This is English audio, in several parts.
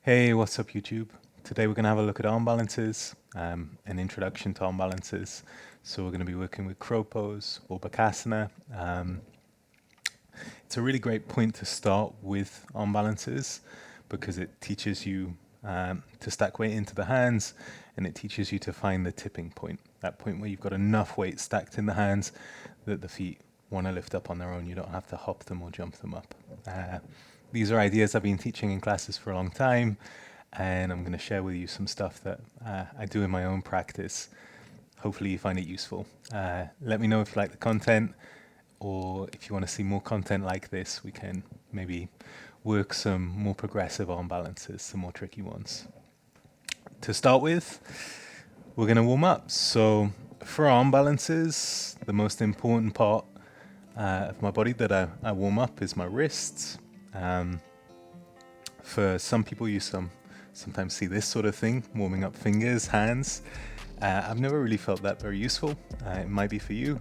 Hey, what's up YouTube? Today we're going to have a look at arm balances, an introduction to arm balances. So we're going to be working with crow pose or Bakasana. It's a really great point to start with arm balances because it teaches you to stack weight into the hands, and it teaches you to find the tipping point, that point where you've got enough weight stacked in the hands that the feet want to lift up on their own. You don't have to hop them or jump them up. These are ideas I've been teaching in classes for a long time, and I'm going to share with you some stuff that I do in my own practice. Hopefully you find it useful. Let me know if you like the content, or if you want to see more content like this, we can maybe work some more progressive arm balances, some more tricky ones. To start with, we're going to warm up. So for arm balances, the most important part of my body that I warm up is my wrists. For some people, you sometimes see this sort of thing, warming up fingers, hands. I've never really felt that very useful. It might be for you.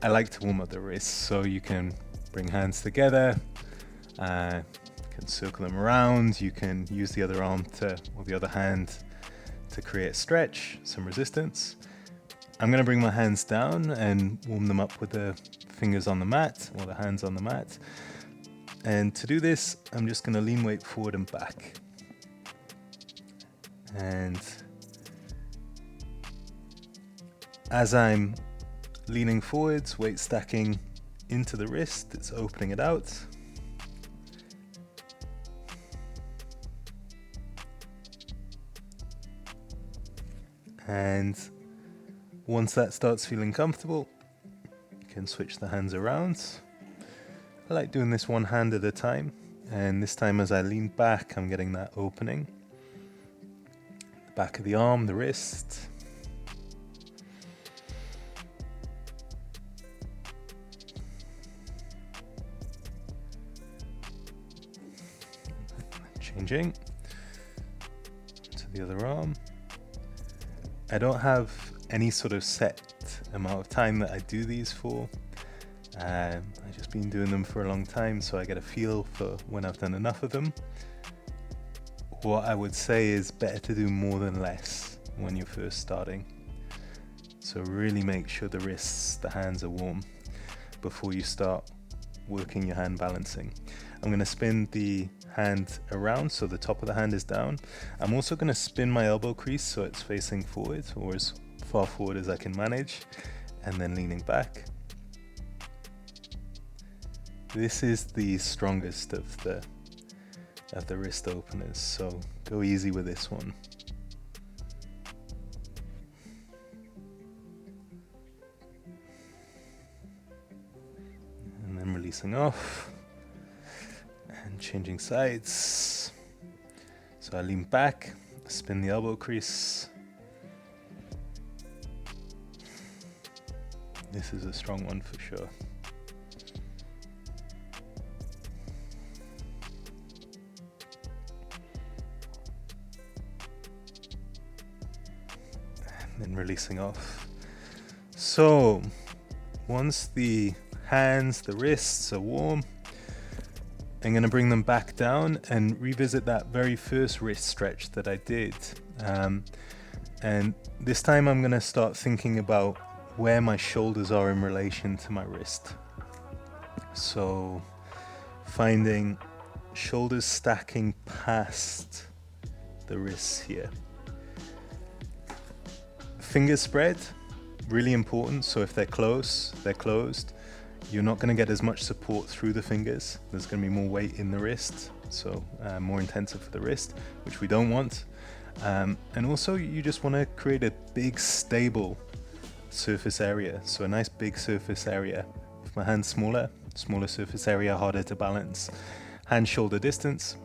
I like to warm up the wrists, so you can bring hands together, you can circle them around, you can use the other arm or the other hand to create a stretch, some resistance. I'm going to bring my hands down and warm them up with the fingers on the mat or the hands on the mat. And to do this, I'm just going to lean weight forward and back. And as I'm leaning forwards, weight stacking into the wrist, it's opening it out. And once that starts feeling comfortable, you can switch the hands around. I like doing this one hand at a time, and this time as I lean back, I'm getting that opening. The back of the arm, the wrist. Changing to the other arm. I don't have any sort of set amount of time that I do these for. I've just been doing them for a long time, so I get a feel for when I've done enough of them. What I would say is better to do more than less when you're first starting. So really make sure the wrists, the hands are warm before you start working your hand balancing. I'm going to spin the hand around so the top of the hand is down. I'm also going to spin my elbow crease so it's facing forward, or as far forward as I can manage, and then leaning back. This is the strongest of the wrist openers, so go easy with this one. And then releasing off and changing sides. So I lean back, spin the elbow crease. This is a strong one for sure. And releasing off. So once the hands, the wrists are warm, I'm going to bring them back down and revisit that very first wrist stretch that I did. And this time I'm going to start thinking about where my shoulders are in relation to my wrist. So finding shoulders stacking past the wrists here. Fingers spread, really important. So if they're close, they're closed. You're not going to get as much support through the fingers. There's going to be more weight in the wrist, so more intensive for the wrist, which we don't want. And also you just want to create a big stable surface area. So a nice big surface area. With my hands smaller surface area, harder to balance. Hand shoulder distance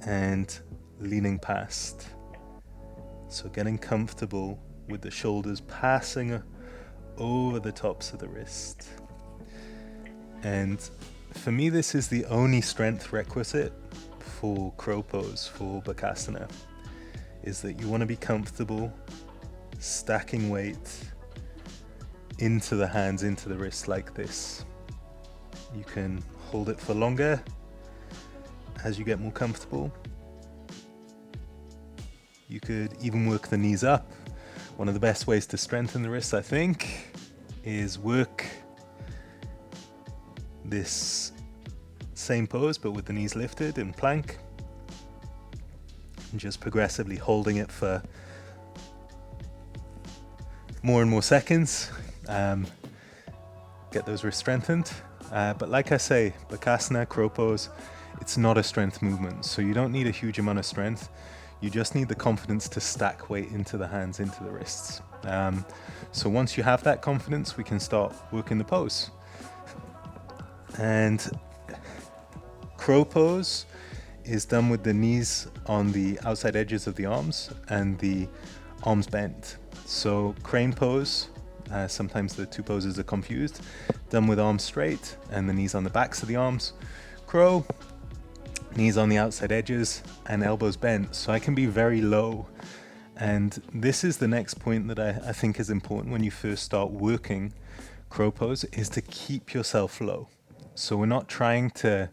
and leaning past. So getting comfortable with the shoulders passing over the tops of the wrist. And for me, this is the only strength requisite for crow pose, for Bakasana, is that you want to be comfortable stacking weight into the hands, into the wrist like this. You can hold it for longer as you get more comfortable, You could even work the knees up. One of the best ways to strengthen the wrists, I think, is work this same pose but with the knees lifted in plank, and just progressively holding it for more and more seconds. Get those wrists strengthened. But like I say, Bakasana, crow pose, it's not a strength movement, so you don't need a huge amount of strength. You just need the confidence to stack weight into the hands, into the wrists. So once you have that confidence, we can start working the pose. And crow pose is done with the knees on the outside edges of the arms and the arms bent. So crane pose, sometimes the two poses are confused, done with arms straight and the knees on the backs of the arms. Crow, knees on the outside edges and elbows bent, so I can be very low. And this is the next point that I think is important when you first start working crow pose, is to keep yourself low. So we're not trying to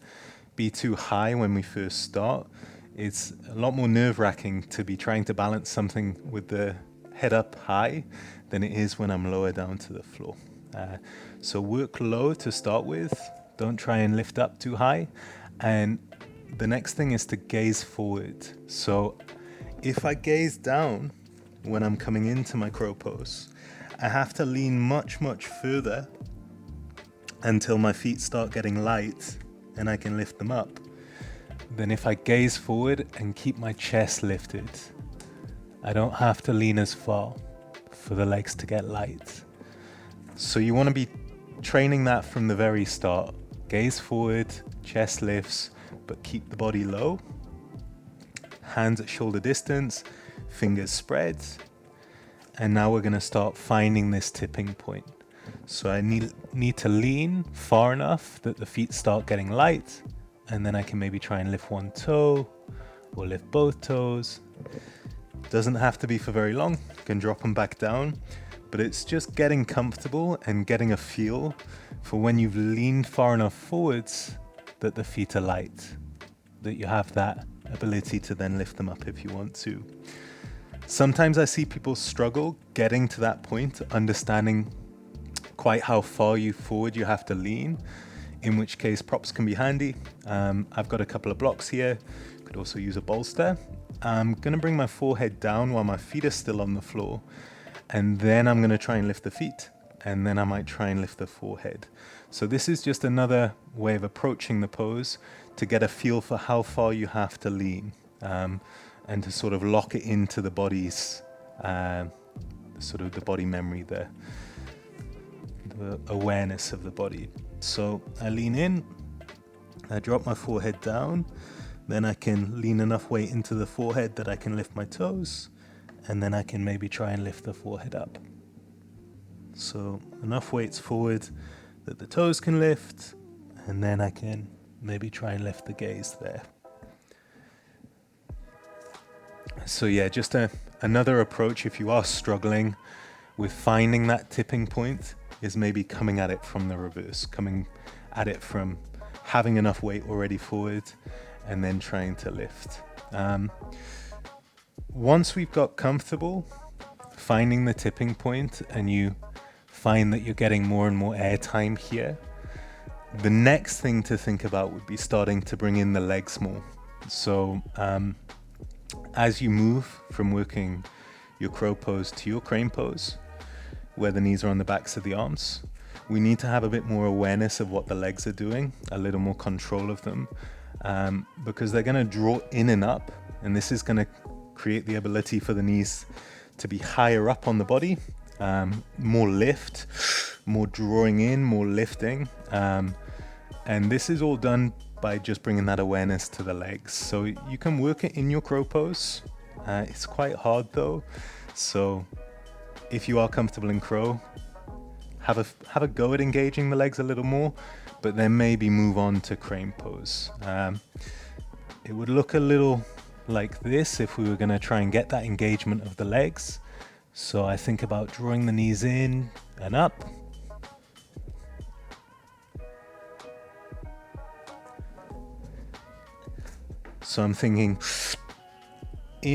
be too high when we first start. It's a lot more nerve-wracking to be trying to balance something with the head up high than it is when I'm lower down to the floor. So work low to start with, don't try and lift up too high. And the next thing is to gaze forward. So if I gaze down when I'm coming into my crow pose, I have to lean much, much further until my feet start getting light and I can lift them up. Then if I gaze forward and keep my chest lifted, I don't have to lean as far for the legs to get light. So you want to be training that from the very start. Gaze forward, chest lifts, but keep the body low. Hands at shoulder distance, fingers spread. And now we're going to start finding this tipping point. So I need to lean far enough that the feet start getting light, and then I can maybe try and lift one toe or lift both toes. Doesn't have to be for very long, you can drop them back down, but it's just getting comfortable and getting a feel for when you've leaned far enough forwards that the feet are light, that you have that ability to then lift them up if you want to. Sometimes I see people struggle getting to that point, understanding quite how far forward you have to lean, in which case props can be handy. I've got a couple of blocks here, could also use a bolster. I'm gonna bring my forehead down while my feet are still on the floor, and then I'm gonna try and lift the feet, and then I might try and lift the forehead. So this is just another way of approaching the pose to get a feel for how far you have to lean, and to sort of lock it into the body's, sort of the body memory there. The awareness of the body. So I lean in, I drop my forehead down, then I can lean enough weight into the forehead that I can lift my toes, and then I can maybe try and lift the forehead up. So enough weights forward that the toes can lift, and then I can maybe try and lift the gaze there. So yeah, just another approach if you are struggling with finding that tipping point, is maybe coming at it from the reverse, coming at it from having enough weight already forward and then trying to lift. Once we've got comfortable finding the tipping point and you find that you're getting more and more air time here, the next thing to think about would be starting to bring in the legs more. So as you move from working your crow pose to your crane pose, where the knees are on the backs of the arms, we need to have a bit more awareness of what the legs are doing, a little more control of them, because they're going to draw in and up, and this is going to create the ability for the knees to be higher up on the body, more lift, more drawing in, more lifting, and this is all done by just bringing that awareness to the legs. So you can work it in your crow pose. It's quite hard though, so if you are comfortable in crow, have a go at engaging the legs a little more, but then maybe move on to crane pose. It would look a little like this if we were going to try and get that engagement of the legs. So I think about drawing the knees in and up. So I'm thinking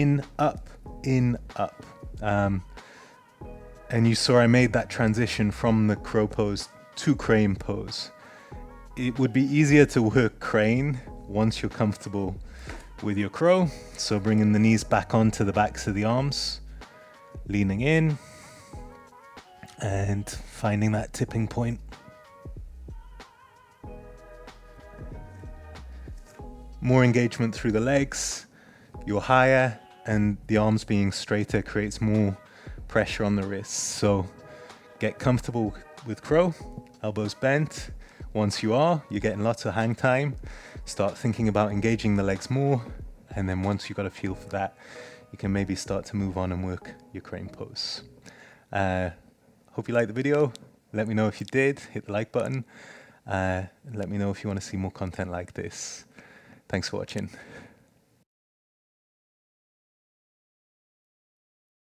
in, up, in, up. And you saw I made that transition from the crow pose to crane pose. It would be easier to work crane once you're comfortable with your crow. So bringing the knees back onto the backs of the arms, leaning in, and finding that tipping point. More engagement through the legs, you're higher, and the arms being straighter creates more pressure on the wrists. So get comfortable with crow, elbows bent. Once you're getting lots of hang time. Start thinking about engaging the legs more, and then once you've got a feel for that, you can maybe start to move on and work your crane pose. Hope you liked the video. Let me know if you did. Hit the like button. Let me know if you want to see more content like this. Thanks for watching.